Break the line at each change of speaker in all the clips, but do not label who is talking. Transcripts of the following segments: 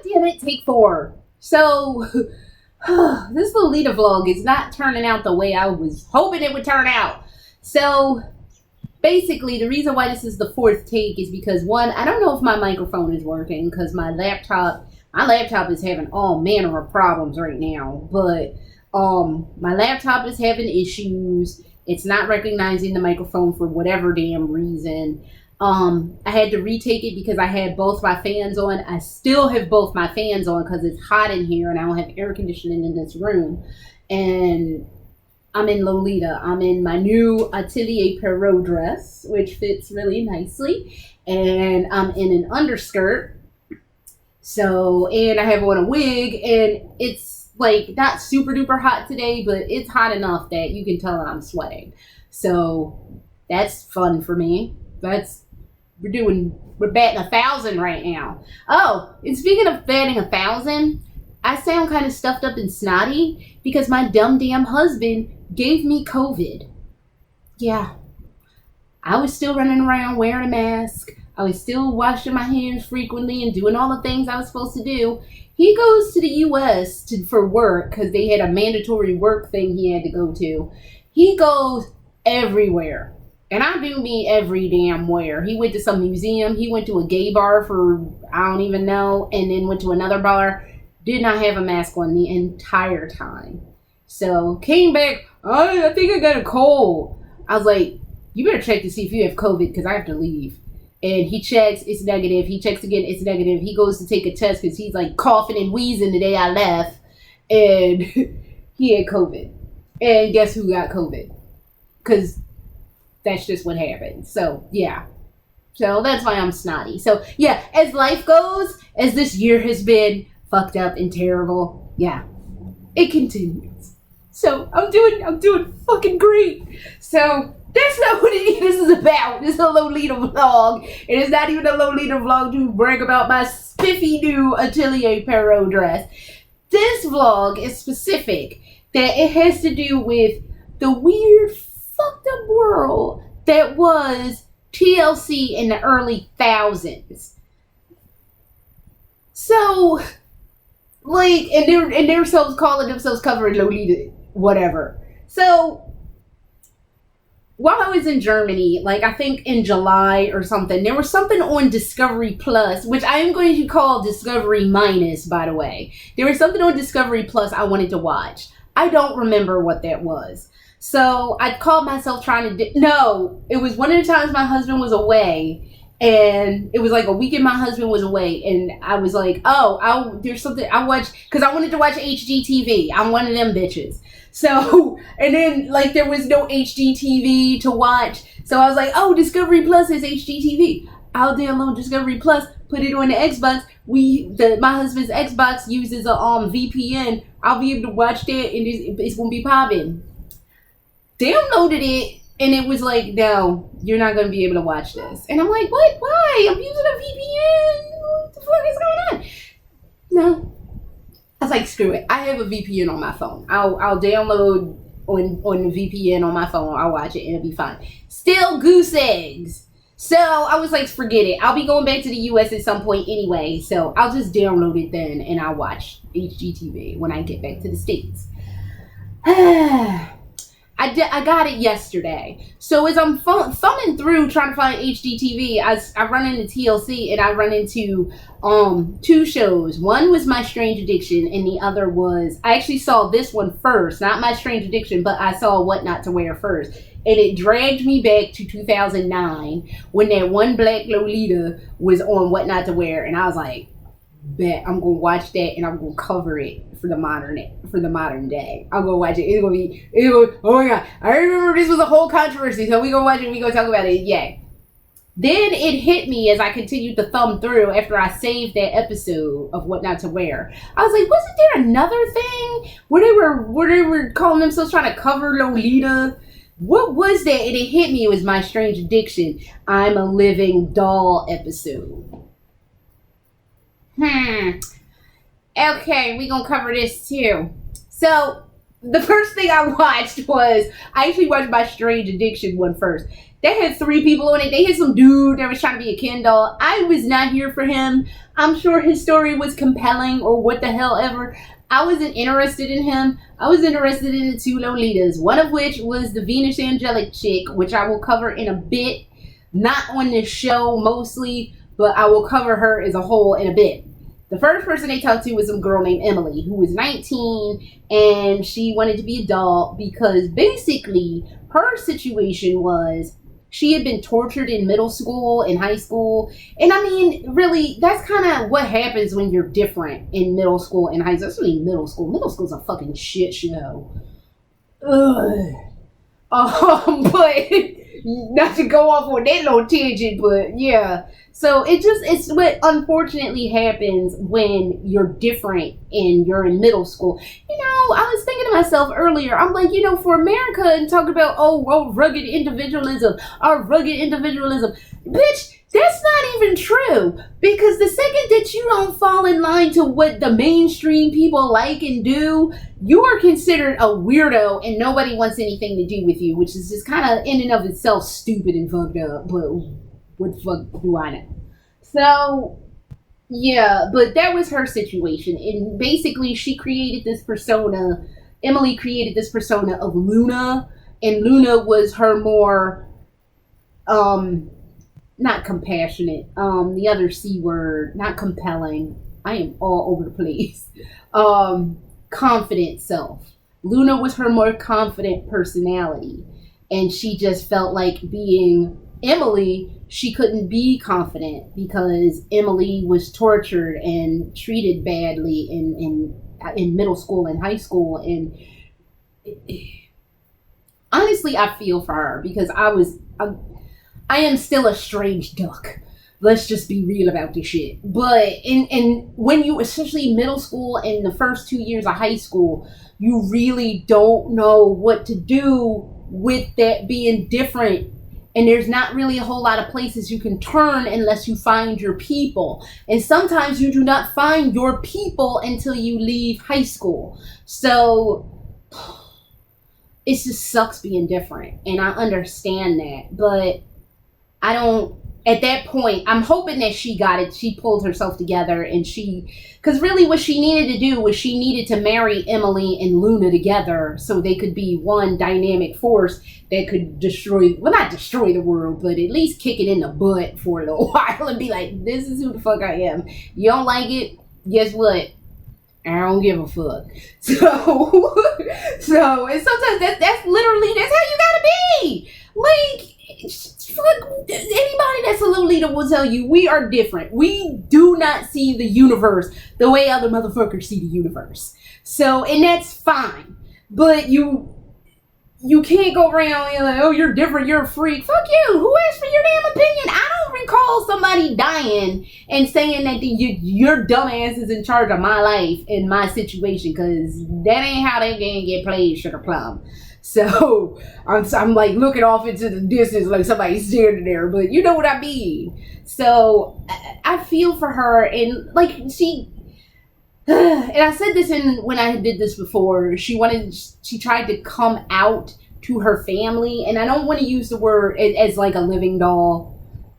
damn it, take 4. So, this Lolita vlog is not turning out the way I was hoping it would turn out. So, basically, the reason why this is the 4th take is because, one, I don't know if my microphone is working because my laptop is having all manner of problems right now. But, my laptop is having issues. It's not recognizing the microphone for whatever damn reason. I had to retake it because I had both my fans on. I still have both my fans on because it's hot in here and I don't have air conditioning in this room. And I'm in Lolita. I'm in my new Atelier Pierrot dress, which fits really nicely. And I'm in an underskirt. So, and I have on a wig, and it's like not super duper hot today, but it's hot enough that you can tell that I'm sweating. So that's fun for me. We're batting 1,000 right now. Oh, and speaking of batting 1,000, I sound kind of stuffed up and snotty because my dumb damn husband gave me COVID. Yeah. I was still running around wearing a mask. I was still washing my hands frequently and doing all the things I was supposed to do. He goes to the U.S. for work because they had a mandatory work thing he had to go to. He goes everywhere. And I do mean every damn where. He went to some museum. He went to a gay bar for, I don't even know, and then went to another bar. Did not have a mask on the entire time. So, came back, oh, I think I got a cold. I was like, you better check to see if you have COVID because I have to leave. And he checks, it's negative. He checks again, it's negative. He goes to take a test because he's like coughing and wheezing the day I left. And he had COVID. And guess who got COVID? Because that's just what happened. So, yeah. So, that's why I'm snotty. So, yeah, as life goes, as this year has been fucked up and terrible, yeah, it continues. So, I'm doing fucking great. So, that's not what this is about. This is a Lolita vlog. It is not even a Lolita vlog to brag about my spiffy new Atelier Pierrot dress. This vlog is specific that it has to do with the weird fucked up world that was TLC in the early thousands. So, like, and they're themselves calling themselves covering Lolita, whatever. So, while I was in Germany, like I think in July or something, there was something on Discovery Plus, which I am going to call Discovery Minus, by the way. There was something on Discovery Plus I wanted to watch. I don't remember what that was. So I called myself trying to no, it was one of the times my husband was away, and it was like a weekend my husband was away, and I was like, oh, there's something I watched, because I wanted to watch HGTV. I'm one of them bitches. So, and then like there was no HGTV to watch, so I was like, oh, Discovery Plus is HGTV. I'll download Discovery Plus, put it on the Xbox. My husband's Xbox uses a VPN. I'll be able to watch that, and it's gonna be popping. Downloaded it, and it was like, no, you're not going to be able to watch this. And I'm like, what? Why? I'm using a VPN. What the fuck is going on? No. I was like, screw it. I have a VPN on my phone. I'll download on the VPN on my phone. I'll watch it, and it'll be fine. Still goose eggs. So I was like, forget it. I'll be going back to the U.S. at some point anyway, so I'll just download it then, and I'll watch HGTV when I get back to the States. I got it yesterday. So as I'm thumbing through trying to find HGTV, I run into TLC, and I run into 2 shows. One was My Strange Addiction, and the other was, I actually saw this one first, not My Strange Addiction, but I saw What Not to Wear first. And it dragged me back to 2009 when that one black Lolita was on What Not to Wear, and I was like, bet I'm gonna watch that, and I'm gonna cover it for the modern day. I'm gonna watch it. It's gonna oh my god, I remember this was a whole controversy, so we gonna watch it, we gonna talk about it. Yeah. Then it hit me as I continued to thumb through after I saved that episode of What Not to Wear. I was like, wasn't there another thing where they were calling themselves trying to cover Lolita? What was that? And it hit me. It was My Strange Addiction, I'm a Living Doll episode. Okay, we gonna cover this too. So, the first thing I watched was, I actually watched My Strange Addiction one first. They had 3 people on it. They had some dude that was trying to be a Ken doll. I was not here for him. I'm sure his story was compelling or what the hell ever. I wasn't interested in him. I was interested in the 2 Lolitas, one of which was the Venus Angelic chick, which I will cover in a bit. Not on this show mostly, but I will cover her as a whole in a bit. The first person they talked to was some girl named Emily, who was 19, and she wanted to be a doll because basically her situation was she had been tortured in middle school and high school. And I mean, really, that's kind of what happens when you're different in middle school and high school. Especially middle school. Middle school's a fucking shit show. Ugh. But not to go off on that little tangent, but yeah. So it's what unfortunately happens when you're different and you're in middle school. You know, I was thinking to myself earlier, I'm like, you know, for America and talk about, rugged individualism, bitch, that's not even true. Because the second that you don't fall in line to what the mainstream people like and do, you are considered a weirdo and nobody wants anything to do with you, which is just kind of in and of itself stupid and fucked up. But what the fuck do I know? So, yeah, but that was her situation. And basically, she created this persona. Emily created this persona of Luna. And Luna was her more, not compassionate. The other C word, not compelling. I am all over the place. Confident self. Luna was her more confident personality. And she just felt like being Emily, she couldn't be confident because Emily was tortured and treated badly in middle school and high school. And honestly, I feel for her because I am still a strange duck. Let's just be real about this shit. But in when you, especially middle school and the first 2 years of high school, you really don't know what to do with that being different. And there's not really a whole lot of places you can turn unless you find your people. And sometimes you do not find your people until you leave high school. So it just sucks being different. And I understand that. But I don't, at that point, I'm hoping that she got it. She pulled herself together and because really what she needed to do was she needed to marry Emily and Luna together so they could be one dynamic force that could not destroy the world, but at least kick it in the butt for a little while and be like, this is who the fuck I am. You don't like it? Guess what? I don't give a fuck. So and sometimes that's literally, that's how you gotta be. Like, fuck, anybody that's a Lolita will tell you we are different. We do not see the universe the way other motherfuckers see the universe. So, and that's fine. But you can't go around and like, oh, you're different, you're a freak. Fuck you. Who asked for your damn opinion? I don't recall somebody dying and saying that your dumb ass is in charge of my life and my situation, because that ain't how that game get played, Sugar Plum. So I'm like looking off into the distance like somebody's standing there, but you know what I mean. So I feel for her, and like she and I said this when I did this before, she tried to come out to her family, and I don't want to use the word as like a living doll.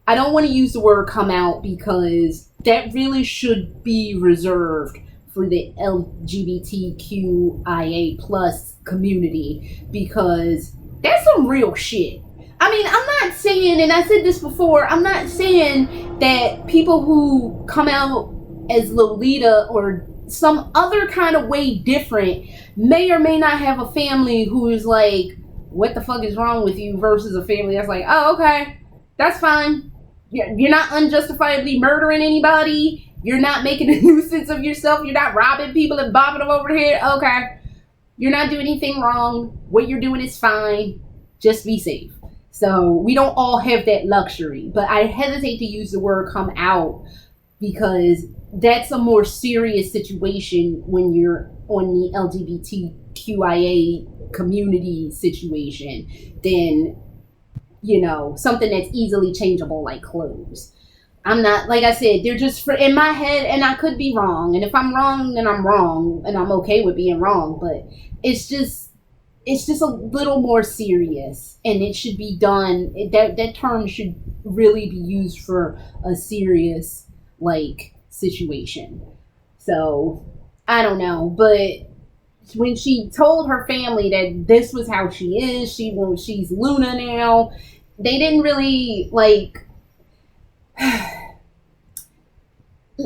I don't want to use the word come out because that really should be reserved for the LGBTQIA plus community, because that's some real shit. I mean, I'm not saying, and I said this before, I'm not saying that people who come out as Lolita or some other kind of way different may or may not have a family who is like, what the fuck is wrong with you, versus a family that's like, oh, okay, that's fine. You're not unjustifiably murdering anybody. You're not making a nuisance of yourself. You're not robbing people and bopping them over the head. Okay. You're not doing anything wrong. What you're doing is fine. Just be safe. So we don't all have that luxury. But I hesitate to use the word come out because that's a more serious situation when you're on the LGBTQIA community situation than, you know, something that's easily changeable like clothes. I'm not, like I said, they're just in my head, and I could be wrong. And if I'm wrong, then I'm wrong, and I'm okay with being wrong. But it's just, it's just a little more serious, and it should be done. That term should really be used for a serious like situation. So I don't know, but when she told her family that this was how she is, she's Luna now. They didn't really like.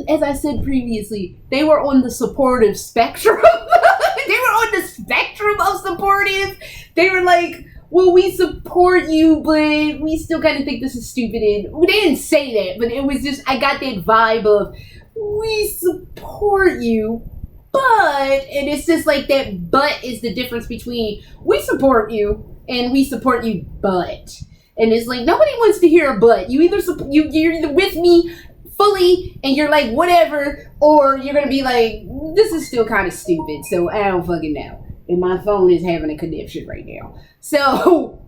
As I said previously, they were on the supportive spectrum. They were on the spectrum of supportive. They were like, well, we support you, but we still kind of think this is stupid. And they didn't say that, but it was just, I got that vibe of, we support you, but, and it's just like that but is the difference between we support you and we support you, but. And it's like, nobody wants to hear a but. You're either with me fully and you're like whatever, or you're gonna be like, this is still kind of stupid, so I don't fucking know, and my phone is having a conniption right now. So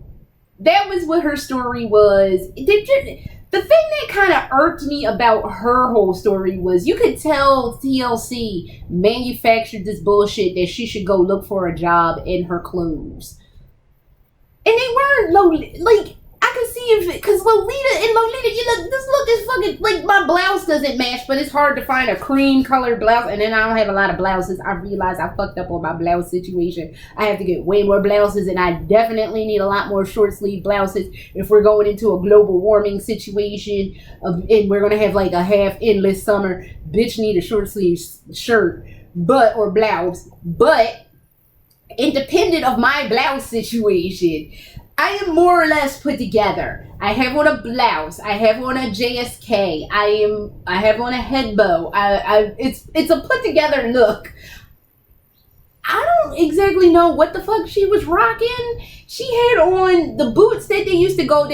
that was what her story was. The thing that kind of irked me about her whole story was you could tell TLC manufactured this bullshit that she should go look for a job in her clothes, and they weren't low, like, I could see if, because Lolita, you look, this look is fucking, like, my blouse doesn't match, but it's hard to find a cream colored blouse, and then I don't have a lot of blouses. I realized I fucked up on my blouse situation. I have to get way more blouses, and I definitely need a lot more short sleeve blouses if we're going into a global warming situation, and we're going to have, like, a half endless summer. Bitch need a short sleeve shirt, or blouse, but independent of my blouse situation, I am more or less put together. I have on a blouse. I have on a JSK. I have on a Headbow. It's a put together look. I don't exactly know what the fuck she was rocking. She had on the boots that they used to go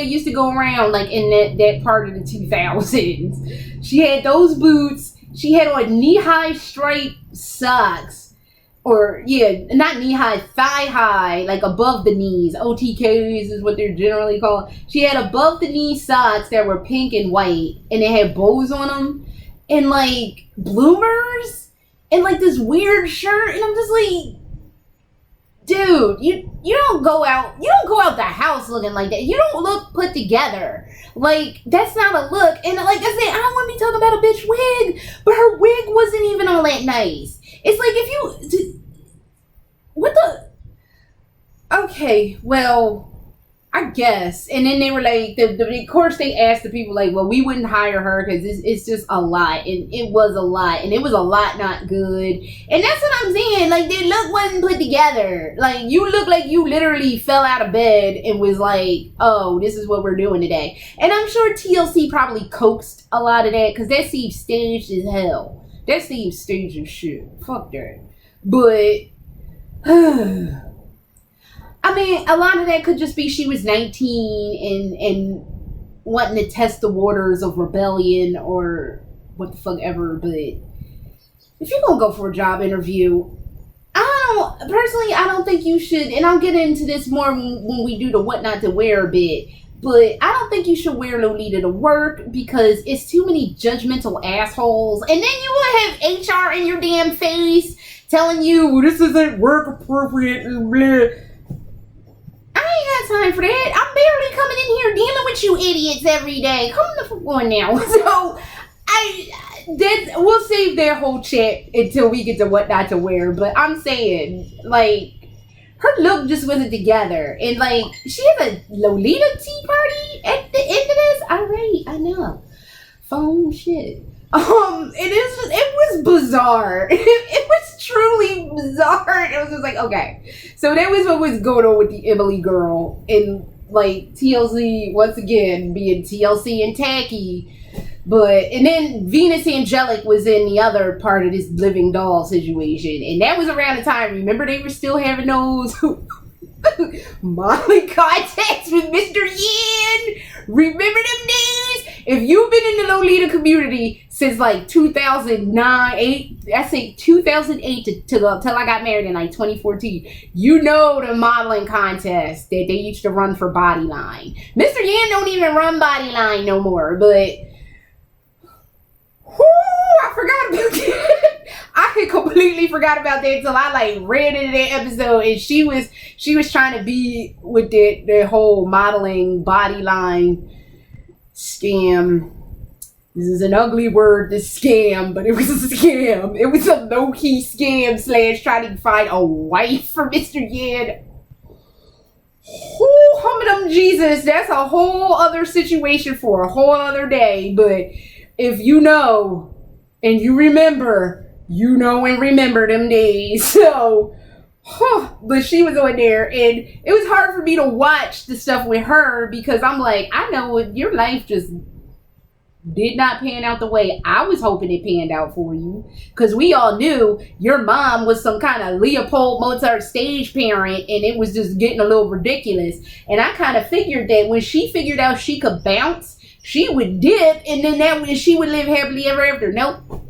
around like in that part of the 2000s. She had those boots. She had on knee-high striped socks. Or, yeah, not knee-high, thigh-high, like above the knees. OTKs is what they're generally called. She had above-the-knee socks that were pink and white, and they had bows on them, and, like, bloomers, and, like, this weird shirt, and I'm just like, dude, you don't go out the house looking like that. You don't look put together. Like, that's not a look. And, like I said, I don't want to be talking about a bitch wig, but her wig wasn't even all that nice. It's like what the? Okay, well, I guess. And then they were like, of course they asked the people like, well, we wouldn't hire her because it's just a lot. And it was a lot. And it was a lot not good. And that's what I'm saying. Like, their look wasn't put together. Like, you look like you literally fell out of bed and was like, oh, this is what we're doing today. And I'm sure TLC probably coaxed a lot of that because that seems staged as hell. That seems staged as shit. Fuck that. But, I mean, a lot of that could just be she was 19 and wanting to test the waters of rebellion or what the fuck ever. But if you're going to go for a job interview, I don't think you should, and I'll get into this more when we do the what not to wear bit. But I don't think you should wear Lolita to work because it's too many judgmental assholes. And then you will have HR in your damn face telling you, well, this isn't work appropriate and blah. I ain't got time for that. I'm barely coming in here dealing with you idiots every day. Come the fuck on now. So, we'll save their whole chat until we get to what not to wear. But I'm saying, like, her look just wasn't together. And, like, she had a Lolita tea party at the end of this? Alright, I know. Phone shit. It was bizarre. It was truly bizarre. It was just like, okay. So that was what was going on with the Emily girl. And, like, TLC, once again, being TLC and tacky. And then Venus Angelic was in the other part of this living doll situation. And that was around the time, remember they were still having those Molly contacts with Mr. Yin? Remember them days? If you've been in the Lolita community since like 2009, 2008 till I got married in like 2014, you know the modeling contest that they used to run for Bodyline. Mr. Yin don't even run Bodyline no more, but I forgot about that. I had completely completely forgot about that until I like read into that episode, and she was trying to be with the whole modeling body line scam. This is an ugly word, this scam, but it was a scam. It was a low-key scam / trying to find a wife for Mr. Yan. Oh, humdum Jesus, that's a whole other situation for a whole other day. But if you know and you remember, you know and remember them days. So, but she was on there, and it was hard for me to watch the stuff with her because I'm like, I know your life just did not pan out the way I was hoping it panned out for you, because we all knew your mom was some kind of Leopold Mozart stage parent, and it was just getting a little ridiculous. And I kind of figured that when she figured out she could bounce, she would dip, and then she would live happily ever after. Nope.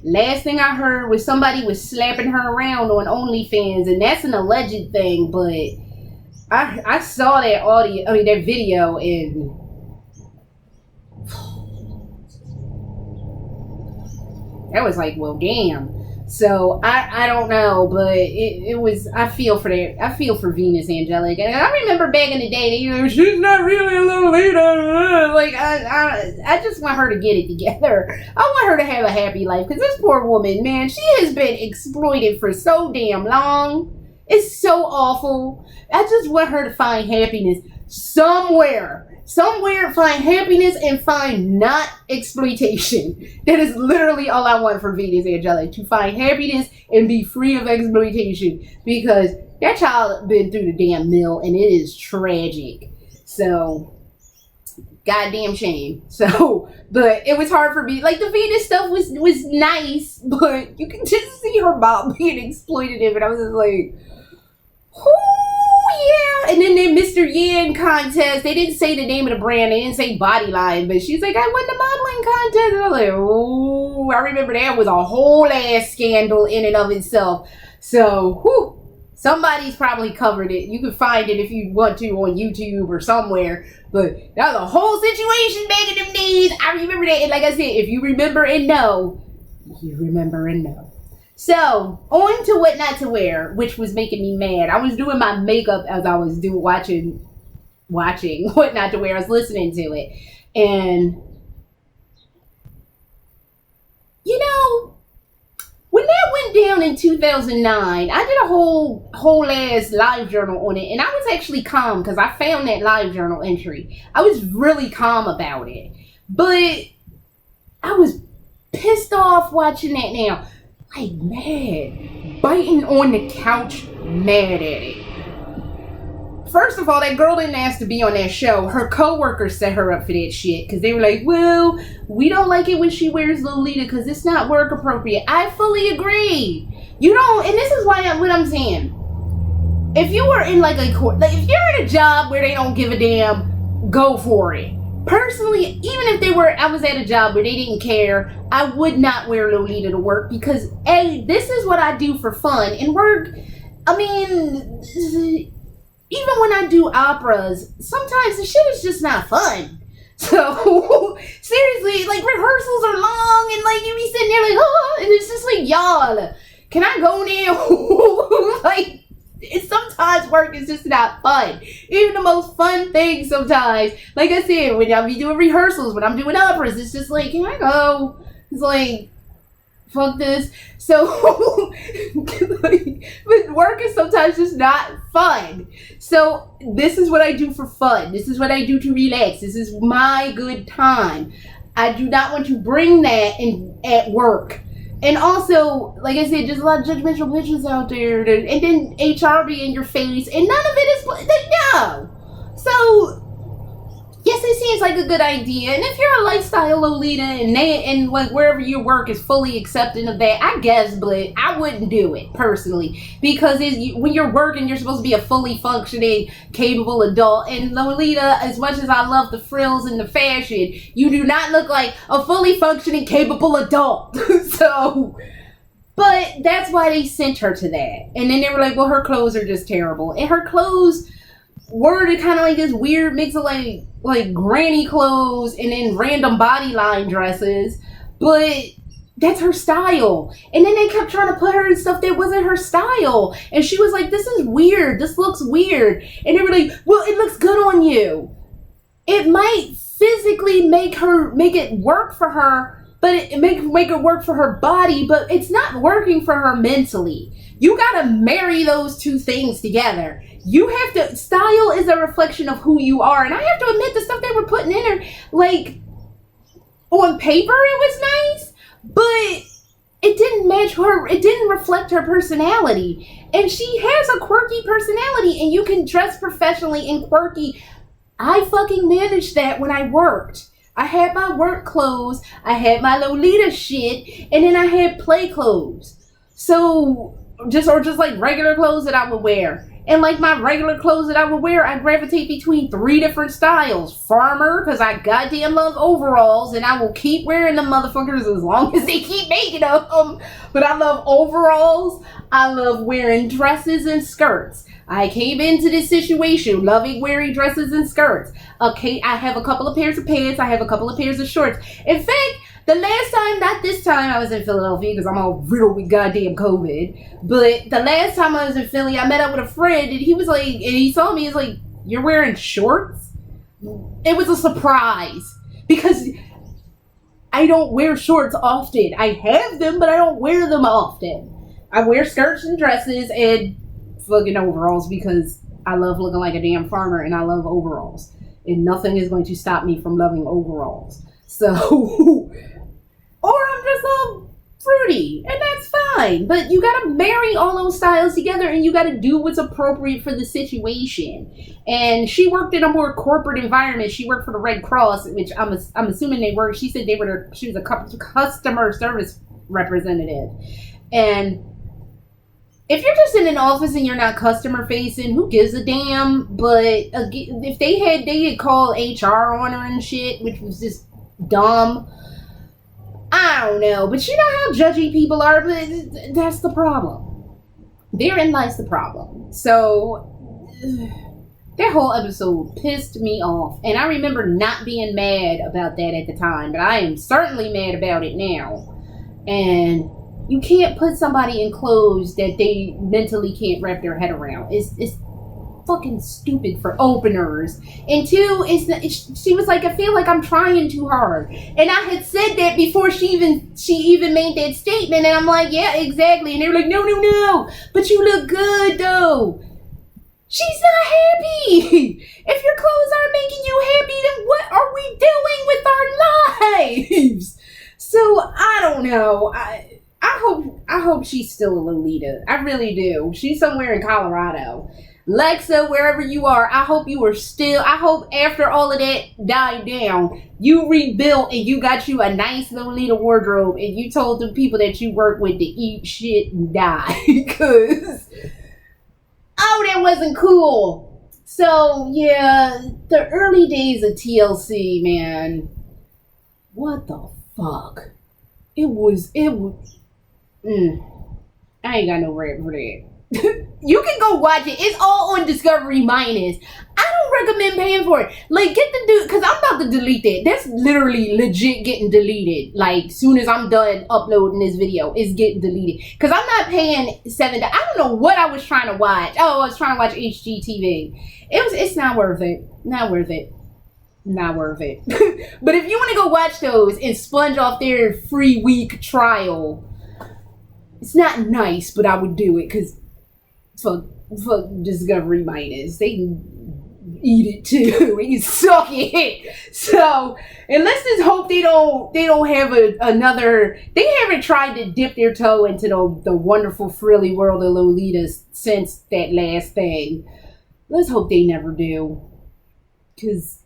Last thing I heard was somebody was slapping her around on OnlyFans, and that's an alleged thing, but I saw that video, and that was like, well, damn. So I don't know, but it was. I feel for that. I feel for Venus Angelic. And I remember back in the day, she's not really a Lolita. Like I just want her to get it together. I want her to have a happy life, because this poor woman, man, she has been exploited for so damn long. It's so awful. I just want her to find happiness somewhere, find happiness and find not exploitation. That is literally all I want for Venus Angelic, to find happiness and be free of exploitation, because that child been through the damn mill, and it is tragic. So, goddamn shame. So, but it was hard for me. Like, the Venus stuff was nice, but you can just see her mom being exploitative, and I was just like, yeah. And then the Mr. Yan contest, they didn't say the name of the brand, they didn't say Bodyline, but she's like, I won the modeling contest. And I was like, oh, I remember that was a whole ass scandal in and of itself. So, somebody's probably covered it. You can find it if you want to on YouTube or somewhere. But that was a whole situation back in them days. I remember that. And like I said, if you remember and know, you remember and know. So, on to What Not to Wear, which was making me mad. I was doing my makeup as I was watching What Not to Wear. I was listening to it. And, you know, when that went down in 2009, I did a whole ass live journal on it. And I was actually calm, because I found that live journal entry. I was really calm about it. But I was pissed off watching that now. Like, mad. Biting on the couch, mad at it. First of all, that girl didn't ask to be on that show. Her co-workers set her up for that shit, because they were like, well, we don't like it when she wears Lolita because it's not work appropriate. I fully agree. You don't, and this is what I'm saying. If you were in like if you're in a job where they don't give a damn, go for it. Personally, even if I was at a job where they didn't care, I would not wear Lolita to work, because A, this is what I do for fun. And work, I mean, even when I do operas, sometimes the shit is just not fun. So, seriously, like, rehearsals are long, and like, you be sitting there like, oh, and it's just like, y'all, can I go now? Like, sometimes work is just not fun. Even the most fun things sometimes. Like I said, when y'all be doing rehearsals, when I'm doing operas, it's just like, can I go? It's like, fuck this. So, but work is sometimes just not fun. So, this is what I do for fun. This is what I do to relax. This is my good time. I do not want to bring that in at work. And also, like I said, there's a lot of judgmental bitches out there, and then HR be in your face, and none of it is, no. So, yes, it seems like a good idea, and if you're a lifestyle Lolita, and like wherever you work is fully accepting of that, I guess, but I wouldn't do it, personally, because when you're working, you're supposed to be a fully functioning, capable adult, and Lolita, as much as I love the frills and the fashion, you do not look like a fully functioning, capable adult. So, but that's why they sent her to that. And then they were like, well, her clothes are just terrible. And her clothes were kind of like this weird mix of like granny clothes and then random bodyline dresses. But that's her style. And then they kept trying to put her in stuff that wasn't her style. And she was like, this is weird. This looks weird. And they were like, well, it looks good on you. It might physically make it work for her, but it make it work for her body, but it's not working for her mentally. You gotta marry those two things together. You have to, style is a reflection of who you are. And I have to admit, the stuff they were putting in her, like, on paper it was nice, but it didn't match her, it didn't reflect her personality. And she has a quirky personality, and you can dress professionally and quirky. I fucking managed that when I worked. I had my work clothes, I had my Lolita shit, and then I had play clothes. So, just like regular clothes that I would wear. And like my regular clothes that I would wear, I gravitate between 3 different styles. Farmer, because I goddamn love overalls, and I will keep wearing them motherfuckers as long as they keep making them. But I love overalls. I love wearing dresses and skirts. I came into this situation loving wearing dresses and skirts. Okay, I have a couple of pairs of pants. I have a couple of pairs of shorts. In fact, the last time, not this time, I was in Philadelphia because I'm all riddled with goddamn COVID. But the last time I was in Philly, I met up with a friend, and he was like, and he saw me, he's like, you're wearing shorts? It was a surprise because I don't wear shorts often. I have them, but I don't wear them often. I wear skirts and dresses and fucking overalls because I love looking like a damn farmer, and I love overalls. And nothing is going to stop me from loving overalls. So, or I'm just all fruity, and that's fine. But you gotta marry all those styles together, and you gotta do what's appropriate for the situation. And she worked in a more corporate environment. She worked for the Red Cross, which I'm assuming they were. She said she was a customer service representative. And if you're just in an office and you're not customer facing, who gives a damn? But if they had called HR on her and shit, which was just dumb. I don't know, but you know how judgy people are, but that's the problem. Therein lies the problem. So that whole episode pissed me off, and I remember not being mad about that at the time, but I am certainly mad about it now. And you can't put somebody in clothes that they mentally can't wrap their head around. It's fucking stupid for openers. And 2, she was like, I feel like I'm trying too hard. And I had said that before she even made that statement, and I'm like, yeah, exactly. And they were like, no, but you look good though. She's not happy. If your clothes aren't making you happy, then what are we doing with our lives? So I don't know. I hope she's still a Lolita. I really do. She's somewhere in Colorado. Lexa, wherever you are, I hope after all of that died down, you rebuilt and you got you a nice Lolita wardrobe, and you told the people that you work with to eat shit and die. Because, that wasn't cool. So, yeah, the early days of TLC, man. What the fuck? It was, I ain't got no rap for that. You can go watch it. It's all on Discovery Minus. I don't recommend paying for it. Like, get the dude, because I'm about to delete that. That's literally legit getting deleted. Like, soon as I'm done uploading this video, it's getting deleted. Because I'm not paying $7. I don't know what I was trying to watch. Oh, I was trying to watch HGTV. It's not worth it. Not worth it. Not worth it. But if you want to go watch those and sponge off their free week trial, it's not nice, but I would do it because fuck Discovery Minus. They can eat it too. They can suck it. So, and let's just hope they don't have another. They haven't tried to dip their toe into the wonderful frilly world of Lolita since that last thing. Let's hope they never do. Because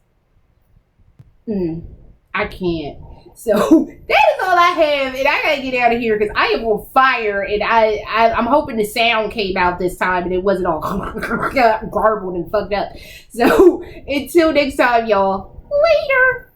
I can't. So that is all I have, and I gotta get out of here because I am on fire, and I'm hoping the sound came out this time and it wasn't all garbled and fucked up. So until next time, y'all, later.